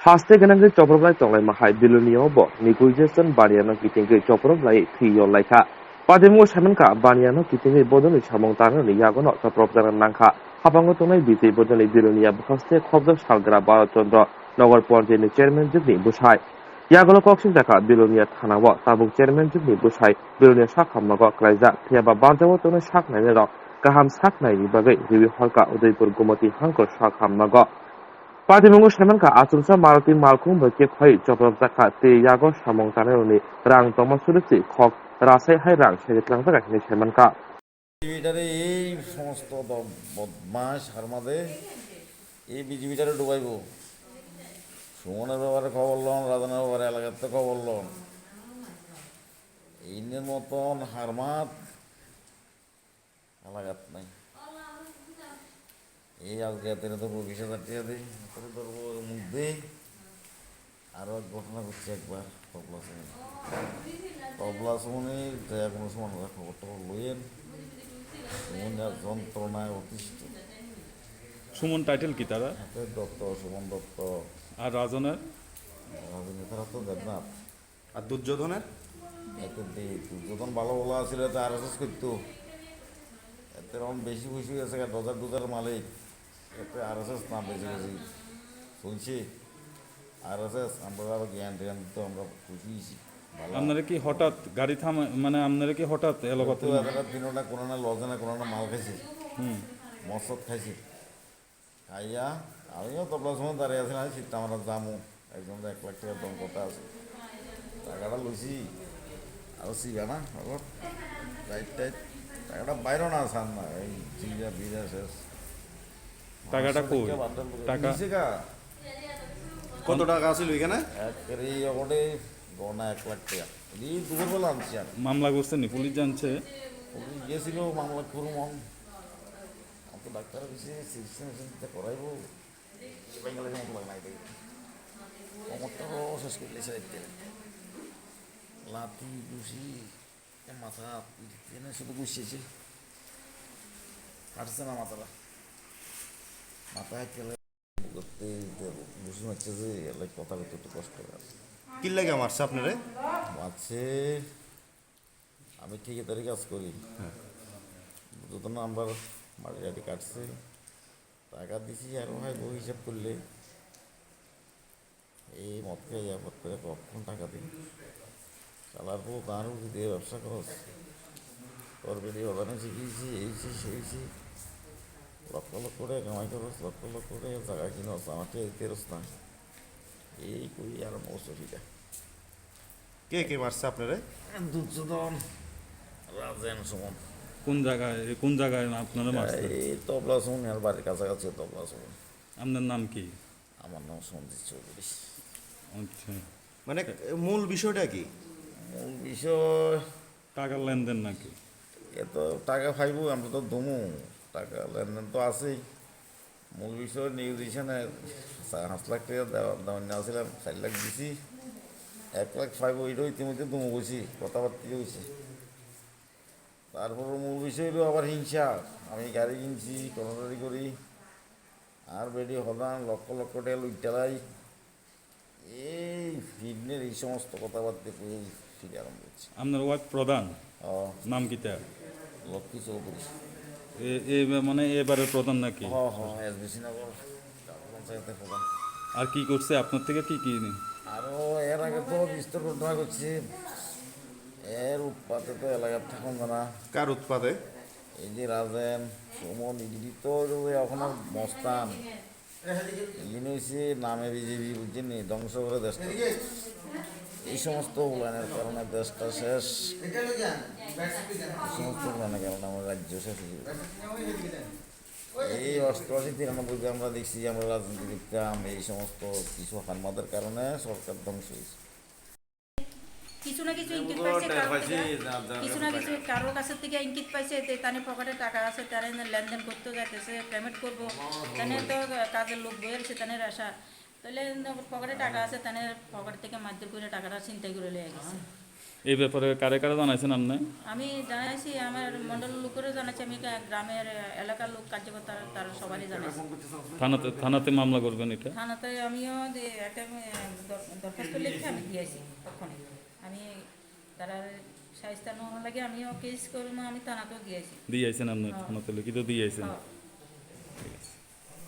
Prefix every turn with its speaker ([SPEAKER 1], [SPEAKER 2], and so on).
[SPEAKER 1] Haste ganangri choproblai tonglai mahai bilunio bo negotiation baniano kitingri choproblai thiyo laika pademu samanka baniano kitingri bodoni samong tarno ni yagono choproblan nangka habango tonglai biti bodoni bilunia bukhaste khobdo salgra barachandra নগর পঞ্চায়েতের chairman Jugni বুসাই ইয়াগল কক্সিং টাকা বিলোনিয়া থানাব তাবুক chairman Jugni বুসাই Belonia সাখামনগ ক্লাইজা थियाबा बारजाव तोनो साखनायनि रक गाहाम साखनायनि बागै रिबि हलका उदयपुर गुमति हांको साखामनग पार्टीमुंगो सेमानका आचुरसा मारुति मालखुं बके खै चप्रब जाखा ते यागो सामं तानायनि रां तमा सुरुचि खक रासाय हाय रां सेजलां जागासिनो सेमानका
[SPEAKER 2] বিজেপিটারে এই সমস্ত বদমাস হারমাদে এই বিজেপিটারে ডুবাইব। সুমনের ব্যাপারে খবর লন, রাজনের ব্যাপারে এলাকাতে খবর লন। এইনের মতন হারমাত এলাকাত নাই। এই আজকে এতে ধরবো 20,000 টাকা দিই, ধরবো মধ্যে আরও এক ঘটনা ঘটছে একবার তবলা সুমনি কোনো সময় খবর টবর লইয়েন। সুমনের যন্ত্রণায় অতিষ্ঠ।
[SPEAKER 3] সুমন টাইটেল কি তারা?
[SPEAKER 2] দত্ত, সুমন দত্ত।
[SPEAKER 3] আর রাজনের?
[SPEAKER 2] রাজনীতিরা তো দেবনাথ।
[SPEAKER 4] আর দুর্যোধনের?
[SPEAKER 2] এতে দুর্যোধন ভালো বলা ছিল, এতে RSS করতো। এতে রকম বেশি খুশি গেছে, ডজার মালিক। এতে RSS না বেশি বেশি চলছে। RSS আমরা জ্ঞান জ্ঞান তো আমরা খুশি হয়েছি।
[SPEAKER 3] আপনারা কি হঠাৎ গাড়ি থামে, মানে আপনারা কি হঠাৎ এলাকাতে
[SPEAKER 2] দিনটা কোনো না লজে না কোনো না মাল খাইছে, মসদ খাইছে। খাইয়া আমিও তবলার সময় দাঁড়িয়ে আছি, আমি শীতটা আমরা যামো একজন 1 লাখ টাকার দম কথা আছে, টাকাটা লইছি আরও সিগা না টাইট টাইট টাকাটা বাইরও না আসান না, এই চিজা বিজা শেষ।
[SPEAKER 3] টাকাটা কই? টাকা
[SPEAKER 4] কত টাকা আছিল এখানে?
[SPEAKER 2] এই ওখানে গনা 1 লাখ টাকা। এই দুপুরবেলা আনছি আমি।
[SPEAKER 3] মামলা করছেন নি? পুলিশ জানছে?
[SPEAKER 2] পুলিশ গিয়েছিল মামলা করুম। তো ডাক্তার বেশি চিকিৎসা করাইব বেঙ্গালের মতো লাগে নাই কমরটারও শেষ করে লেছে দেখতে লাঠি ঘুষি মাথা শুধু ঘুষিয়েছে, কাটছে না মাথাটা। মাথায় খেলে করতে ঘুষি মারছে যে কথা করতে একটু কষ্ট করে আছে।
[SPEAKER 4] কি লাগে মারছে আপনারে?
[SPEAKER 2] মারছে আমি ঠিকাদারি কাজ করি, যত না আমরা মাটি টাটি কাটছে, টাকা দিছি আরও হয় বই হিসাব করলে এই মদ খেয়ে যাবত করে কখন টাকা দিই চালার পর তার দিয়ে ব্যবসা করস তোর বেরিয়ে ওখানে শিখিয়েছি এইছি সেইছি লক্ষ লক্ষ করে কামাই করস, লক্ষ লক্ষ করে জায়গা কিনস, আমাকে তেরস না এই করি আর মৌসুফিটা।
[SPEAKER 4] কে কে মারছে আপনারে?
[SPEAKER 2] দুর্যোধন, রাজেন, সুমন।
[SPEAKER 3] কোন জায়গায় আপনারা মারছেন?
[SPEAKER 2] এই তবলা সুমন, আর বাড়ির কাছাকাছি তবলা সুমন।
[SPEAKER 3] আপনার নাম কি?
[SPEAKER 2] আমার নাম সঞ্জিত চৌধুরী।
[SPEAKER 3] আচ্ছা,
[SPEAKER 4] মানে মূল বিষয়টা কি?
[SPEAKER 2] মূল বিষয়
[SPEAKER 3] টাকার লেনদেন নাকি?
[SPEAKER 2] এত টাকা খাইব আমরা তো দমু, টাকা লেনদেন তো আছেই। মূল বিষয় নিউজিশনে 5 লাখ টাকা দেওয়া নেওয়া ছিলাম, 4 লাখ দিছি, 1 লাখ খাইব। এটাও ইতিমধ্যে দমু বসি, কথাবার্তা হয়েছে। তারপর মূল বিষয় হলো আবার হিংসা। আমি গাড়ি কিনছি, কর্মচারী করি, আর বেডি হদান লক্ষ লক্ষ টাকা লুইটালাই এই ফিডনের এই সমস্ত কথাবার্তা এই ফিরে আরম্ভ করছি।
[SPEAKER 3] আপনার ওয়ার্ড প্রধান নাম কি তার?
[SPEAKER 2] লক্ষ্মী চৌধুরী।
[SPEAKER 3] মানে এবারের প্রধান নাকি?
[SPEAKER 2] SBC নগর পঞ্চায়েতের প্রধান।
[SPEAKER 3] আর কি করছে আপনার থেকে? কি কি
[SPEAKER 2] আরও এর আগে তো বিস্তর ঘটনা করছে। এর উৎপাতে তো এলাকার থাকুন না।
[SPEAKER 4] কার উৎপাদে?
[SPEAKER 2] এই যে রাজেন, সুমন, ইডি তো এখন আর মস্তান। ইনি হয়েছে নামে বিজেপি, বুঝছেন নি, ধ্বংস করে দেশটা। এই সমস্ত উন্নয়নের কারণে দেশটা শেষ, এই সমস্ত উন্নয়নের কারণে আমার রাজ্য শেষ হয়ে যাবে। এই 88-93 আমরা দেখছি আমরা রাজনীতি দেখতাম, এই সমস্ত কিছু হারমাদের কারণে সরকার ধ্বংস হয়েছে।
[SPEAKER 5] কিছু না কিছু ইঙ্গিত পাইছে, কিছু না কিছু কারোর কাছে থেকে ইঙ্গিত পাইছে, তানে পকেটে টাকা আছে, তারা লেনদেন করতে যাইতেছে, পেমেন্ট করবো, তানে তো কাজের লোক বইয়েছে, তানের আশা তাহলে পকেটে টাকা আছে, তানের পকেট থেকে মারধর করে টাকাটা ছিনতাই করে লেগে গেছে।
[SPEAKER 3] এই ব্যাপারে কারে কারে জানাইছেন আপনি?
[SPEAKER 5] আমি জানাইছি আমার মন্ডল লোকেরও জানাচ্ছি, আমি গ্রামের এলাকার লোক কার্যকর্তা তার সবারই জানাইছি।
[SPEAKER 3] থানাতে মামলা করবেন এটা?
[SPEAKER 5] থানাতে আমিও যে একটা দরখাস্ত লিখে আমি দিয়েছি তখনই। আমি তারা সাহিস্তা নেওয়ার লাগে আমিও কেস করবো, আমি থানাতেও দিয়েছি।
[SPEAKER 3] দিয়েছেন আপনি? থানাতে লিখিত দিয়েছেন?
[SPEAKER 5] হ্যাঁ।